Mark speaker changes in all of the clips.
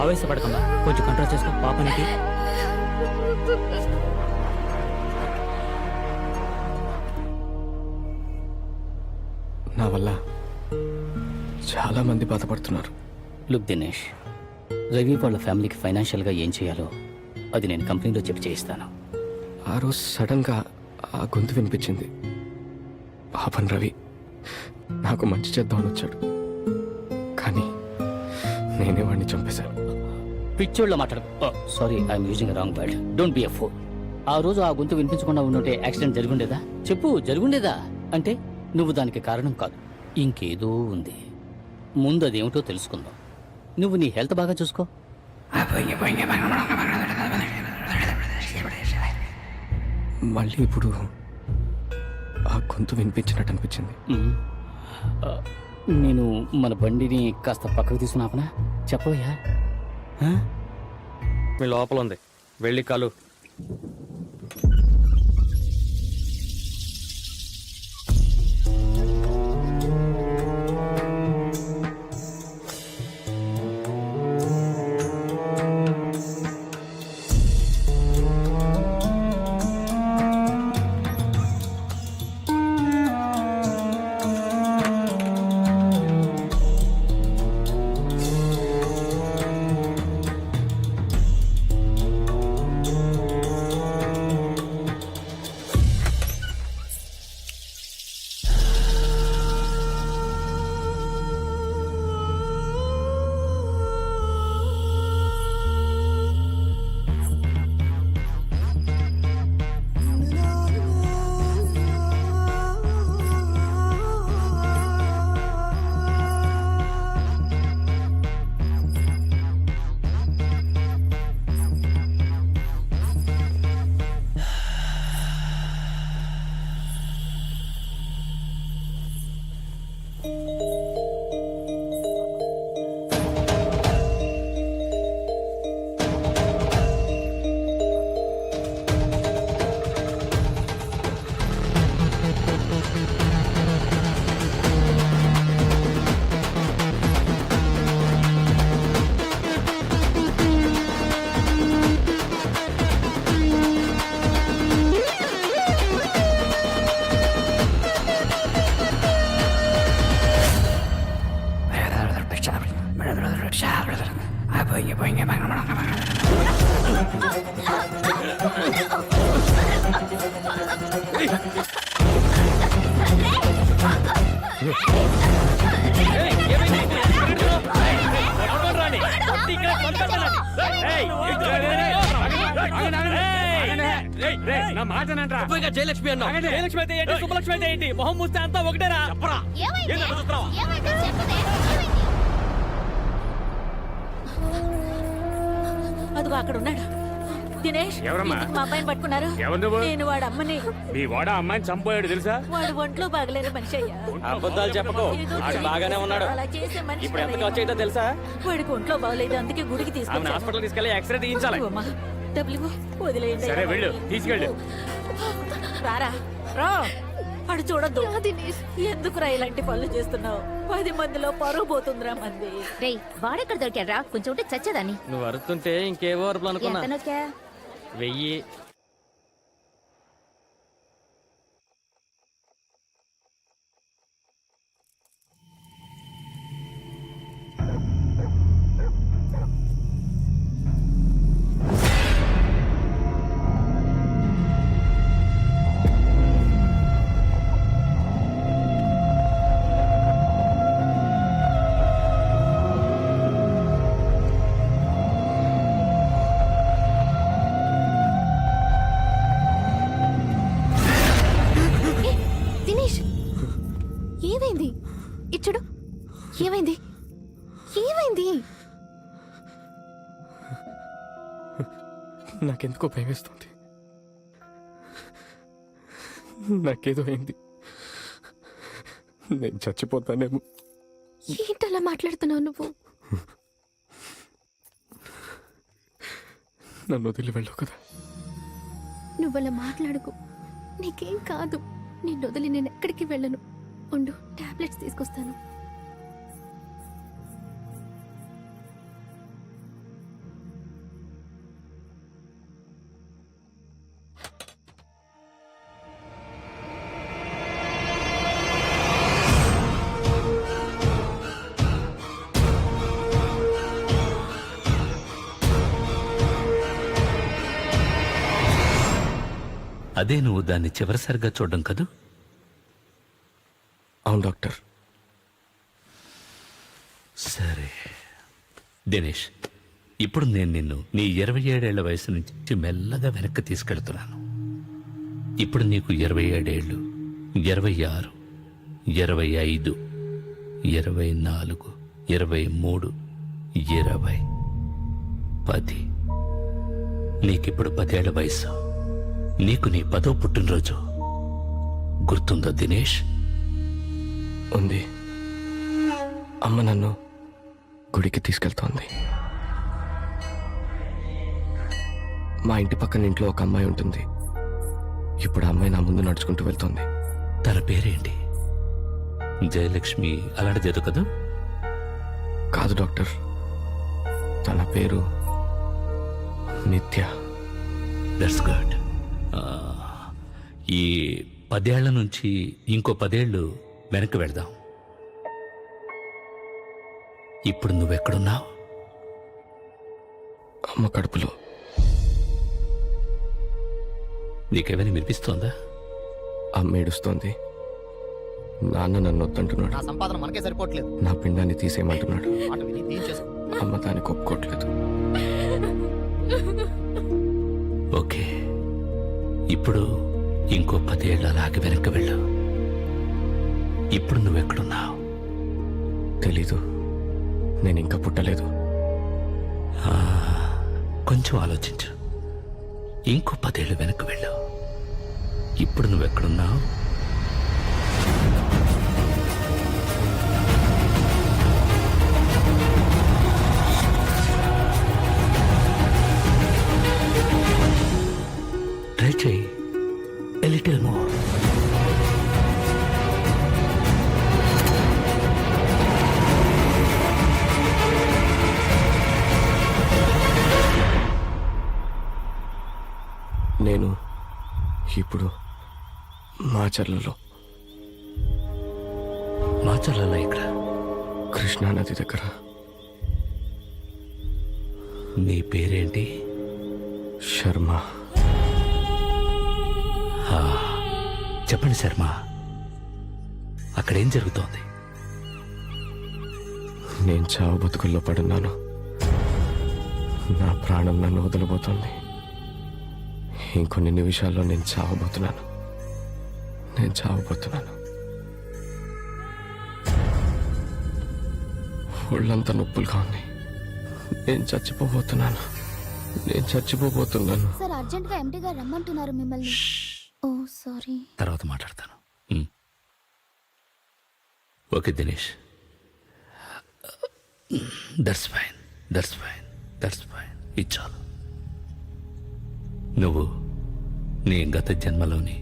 Speaker 1: ఆవేశపడకమ్మా, కొంచెం కంట్రోల్ చేసుకో పాపనికి.
Speaker 2: నా వల్ల చాలా మంది బాధపడుతున్నారు.
Speaker 3: లుక్ దినేష్, రవి వాళ్ళ ఫ్యామిలీకి ఫైనాన్షియల్గా ఏం చేయాలో అది నేను కంపెనీలో చెప్పి చేయిస్తాను.
Speaker 2: ఆ రోజు సడన్గా ఆ గొంతు వినిపించింది. పాపం రవి నాకు మంచి చేద్దామని వచ్చాడు, కానీ నేనే వాడిని చంపేశాను.
Speaker 3: పిచ్చోళ్ళ మాట్లాడు. Sorry, I'm using wrong word. Don't be a fool. ఆ రోజు ఆ గొంతు వినిపించకుండా ఉండుంటే యాక్సిడెంట్ జరుగుండేదా? చెప్పు, జరుగుండేదా? అంటే నువ్వు దానికి కారణం కాదు, ఇంకేదో ఉంది. ముందు అదేమిటో తెలుసుకుందాం. నువ్వు నీ హెల్త్ బాగా చూసుకో.
Speaker 2: మళ్ళీ ఇప్పుడు ఆ గొంతు వినిపించినట్టు అనిపించింది.
Speaker 3: నేను మన బండిని కాస్త పక్కకు తీసుకున్నాపనా? చెప్పవయ్యా.
Speaker 1: మీ లోపల ఉంది, వెళ్ళి కాలు. జయలక్ష్మి అన్నా, జయలక్ష్మి అయితే ఏంటి, శుభలక్ష్మి అయితే ఏంటి, మొహం మూస్తే అంతా ఒకటేరా.
Speaker 4: అదిగో అక్కడ ఉన్నాడు దినేష్. మా అబ్బాయిని పట్టుకున్నారు. నేను వాడు అమ్మని.
Speaker 1: మీ వాడ అమ్మాయిని చంపోయాడు తెలుసా?
Speaker 4: వాడు ఒంట్లో బాగలేని మనిషి అయ్యా.
Speaker 1: అబద్ధాలు చెప్పకు, వాడు బాగానే ఉన్నాడు.
Speaker 4: అలా చేసే మనిషి
Speaker 1: ఇప్పుడు ఎంత ఖర్చు అయితే తెలుసా?
Speaker 4: వాడికి ఒంట్లో బాగలేదు, అందుకే గుడికి తీసుకెళ్ళి
Speaker 1: హాస్పిటల్ తీసుకెళ్ళి ఎక్స్రే తీయించాలి.
Speaker 4: డబ్బులు వదిలేయండి.
Speaker 1: సరే వెళ్ళు, తీసుకెళ్ళు.
Speaker 4: రారా రా. అడు చూడద్దు. ఎందుకురా ఇలాంటి పనులు చేస్తున్నావు? 10 మందిలో పరువు పోతుందిరా మంది.
Speaker 5: వాడెక్కడ దొరికాడ్రా? కొంచెం ఉంటే చచ్చేదాన్ని.
Speaker 1: నువ్వు అరుతుంటే ఇంకేవో అరుపులు అనుకున్నా. 1000.
Speaker 5: ఏమైంది? ఇచ్చుడు, ఏమైంది? ఏమైంది?
Speaker 2: నాకెందుకో భయమేస్తుంది. నాకేదో అయింది, నేను చచ్చిపోతానేమో.
Speaker 5: ఏంటలా మాట్లాడుతున్నావు నువ్వు?
Speaker 2: నన్ను వదిలి వెళ్ళవు కదా.
Speaker 5: నువ్వలా మాట్లాడుకు, నీకేం కాదు. నిన్ను వదిలి నేను ఎక్కడికి వెళ్ళను. ఉండు, టాబ్లెట్స్ తీసుకొస్తాను.
Speaker 6: అదే నువ్వు దాన్ని చివరిసారిగా చూడడం కదూ?
Speaker 2: అవును డాక్టర్.
Speaker 6: సరే దినేష్, ఇప్పుడు నేను నిన్ను నీ 27 ఏళ్ల వయసు నుంచి మెల్లగా వెనక్కి తీసుకెళ్తున్నాను. ఇప్పుడు నీకు 27 ఏళ్ళు, 26, 25, 24, 23, 20, 10. నీకిప్పుడు 10 ఏళ్ల వయసు. నీకు నీ 10వ పుట్టినరోజు గుర్తుందా దినేష్?
Speaker 2: ఉంది. అమ్మ నన్ను గుడికి తీసుకెళ్తోంది. మా ఇంటి పక్కన ఇంట్లో ఒక అమ్మాయి ఉంటుంది. ఇప్పుడు ఆ అమ్మాయి నా ముందు నడుచుకుంటూ వెళ్తోంది.
Speaker 6: తన పేరేంటి? జయలక్ష్మి అలాంటిదేదో కదా?
Speaker 2: కాదు డాక్టర్, తన పేరు నిత్య.
Speaker 6: That's good. ఈ 10 ఏళ్ల నుంచి ఇంకో 10 ఏళ్ళు వెనక్కి వెళదాం. ఇప్పుడు నువ్వెక్కడున్నావు?
Speaker 2: అమ్మ కడుపులో.
Speaker 6: నీకేమైనా వినిపిస్తోందా?
Speaker 2: అమ్మ ఏడుస్తోంది. నాన్న నన్ను వద్దంటున్నాడు.
Speaker 7: నా సంపాదన మనకే సరిపోవట్లేదు.
Speaker 2: నా పిండాన్ని తీసేయమంటున్నాడు.
Speaker 7: మాట విని ఏం చేసుకో.
Speaker 2: అమ్మ దానికి ఒప్పుకోవట్లేదు.
Speaker 6: ఓకే, ఇప్పుడు ఇంకో 10 ఏళ్ళు అలాగే వెనక్కి వెళ్ళు. ఇప్పుడు నువ్వెక్కడున్నావు?
Speaker 2: తెలీదు. నేను ఇంకా పుట్టలేదు.
Speaker 6: కొంచెం ఆలోచించు. ఇంకో 10 ఏళ్ళు వెనక్కి వెళ్ళు. ఇప్పుడు నువ్వెక్కడున్నావు? ట్రై చేయి. A little more.
Speaker 2: నేను ఇప్పుడు మాచర్లలో,
Speaker 6: మాచర్లలో ఇక్కడ
Speaker 2: కృష్ణానది దగ్గర.
Speaker 6: నీ పేరేంటి?
Speaker 2: శర్మ.
Speaker 6: చెప్పండి శర్మ, అక్కడేం జరుగుతోంది?
Speaker 2: నేను చావు బతుకుల్లో పడున్నాను. నా ప్రాణం నన్ను వదలబోతోంది. ఇంకొన్ని నిమిషాల్లో నేను చావబోతున్నాను. ఒళ్ళంతా నొప్పులుగా ఉంది. నేను చచ్చిపోబోతున్నాను.
Speaker 5: సార్ అర్జెంట్ గా ఎండి గారు రమ్మంటున్నారు మిమ్మల్ని. ఓ సారీ.
Speaker 6: తర్వాత మాట్లాడతాను. Okay Dinesh, that's fine. ఇది చాలు. నువ్వు నీ గత జన్మలోని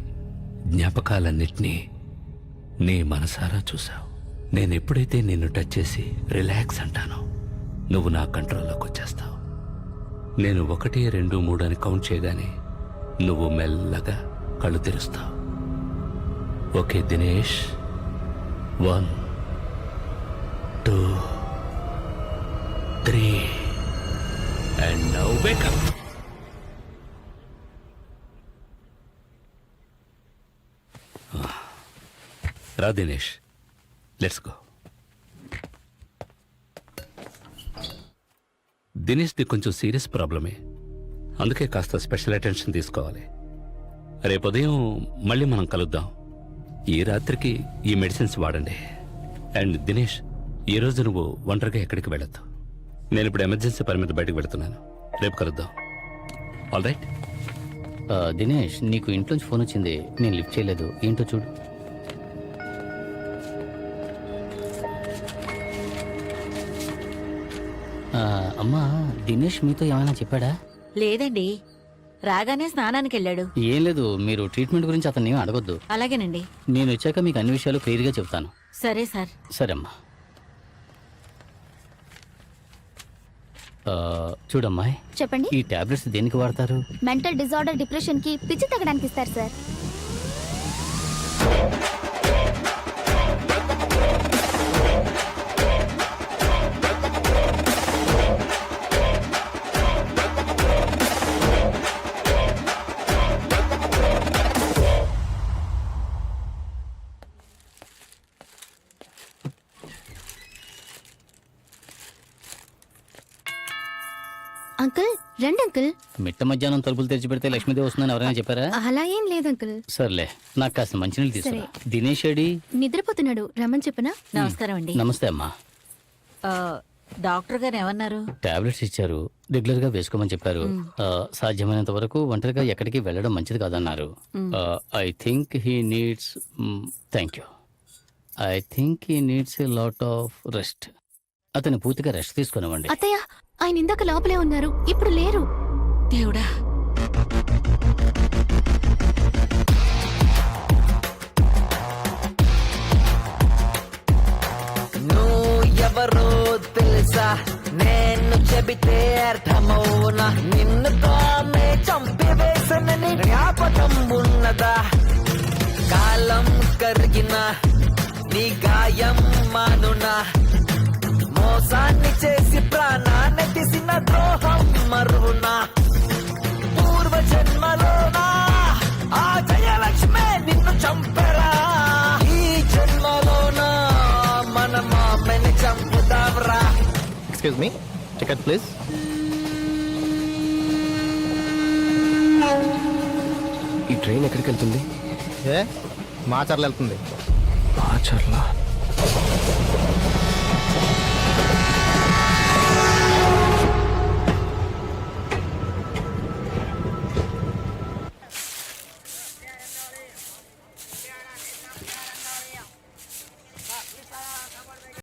Speaker 6: జ్ఞాపకాలన్నిటినీ నీ మనసారా చూసావు. నేను ఎప్పుడైతే నిన్ను టచ్ చేసి రిలాక్స్ అంటానో నువ్వు నా కంట్రోల్లోకి వచ్చేస్తావు. నేను 1, 2, 3 అని కౌంట్ చేయగానే నువ్వు మెల్లగా కళ్ళు తెరుస్తావు. Okay Dinesh, 1, 2, 3 and now wake up. రా దినేష్, లెట్స్ గో. దినేష్ది కొంచెం సీరియస్ ప్రాబ్లమే, అందుకే కాస్త స్పెషల్ అటెన్షన్ తీసుకోవాలి. రేపు ఉదయం మళ్ళీ మనం కలుద్దాం. ఈ రాత్రికి ఈ మెడిసిన్స్ వాడండి. అండ్ దినేష్, ఈ రోజు నువ్వు ఒంటరిగా ఎక్కడికి వెళ్ళొద్దు. నేను ఇప్పుడు ఎమర్జెన్సీ పని మీద బయటకు వెళుతున్నాను. రేపు కలుద్దాం. All right?
Speaker 3: దినేష్, నీకు ఇంట్లోంచి ఫోన్ వచ్చింది, నేను లిఫ్ట్ చేయలేదు. ఏంటో చూడు. అమ్మా, దినేష్ మీతో ఏమైనా చెప్పాడా?
Speaker 4: లేదండి, రాగానే స్నానానికి వెళ్ళాడు.
Speaker 3: ఏం లేదు, మీరు ట్రీట్మెంట్ గురించి అతన్ని ఏమీ అడగొద్దు.
Speaker 4: అలాగేనండి.
Speaker 3: నేను వచ్చాక మీకు అన్ని విషయాలు క్లియర్గా చెప్తాను.
Speaker 4: సరే సార్.
Speaker 3: సరే అమ్మా. చూడమ్మాయి,
Speaker 5: చెప్పండి.
Speaker 3: ఈ టాబ్లెట్స్ దేనికి వాడతారు?
Speaker 5: మెంటల్ డిజార్డర్, డిప్రెషన్ కి పిచ్చి తగ్గడానికి ఇస్తారు సార్. అంకుల్ రండి అంకుల్.
Speaker 3: మిట్ట మధ్యాహ్నం తలుపులు తెరిచి పెడితే లక్ష్మీదేవి వస్తుందని ఎవరైనా చెప్పారా?
Speaker 5: అలా ఏం లేదు అంకుల్.
Speaker 3: సర్లే, నాకు కాస్త మంచినీళ్ళు తీసుకురా. దినేష్ ఏడి?
Speaker 5: నిద్రపోతున్నాడు, రమ్మని చెప్పనా?
Speaker 4: నమస్కారం అండి.
Speaker 3: నమస్తే అమ్మా.
Speaker 4: ఆ, డాక్టర్ గారు ఏమన్నారు?
Speaker 3: టాబ్లెట్స్ ఇచ్చారు, రెగ్యులర్ గా వేసుకోమని చెప్పారు. సాధ్యమైనంత వరకు ఒంటరిగా ఎక్కడికి వెళ్ళడం మంచిది కాదన్నారు. I think he needs thank you I think he needs a lot of rest. అతను పూర్తిగా రెస్ట్ తీసుకునివ్వండి.
Speaker 5: అత్తయ్య, ఆయన ఇందాక లోపలే ఉన్నారు, ఇప్పుడు లేరు.
Speaker 4: దేవుడా,
Speaker 8: ఎవరో తెలుసా, నేను చెబితే అర్థమవునా, నిన్ను తామే చంపివేసనని జ్ఞాపకం ఉన్నదా, కాలం కరిగిన నీ గాయం మానునా, మోసాన్ని చేసి ప్రాణాన్ని తీసిన ద్రోహం మరువునా, పూర్వ జన్మలోనా ఆ జయలక్ష్మే నిన్ను చంపరా, ఈ జన్మలోనా మన మామని చంపుదాంరా.
Speaker 7: Excuse me, ticket please.
Speaker 2: ఈ ట్రైన్ ఎక్కడికి వెళ్తుంది?
Speaker 7: ఏ మాచర్లు వెళ్తుంది.
Speaker 2: ఆచర్లా.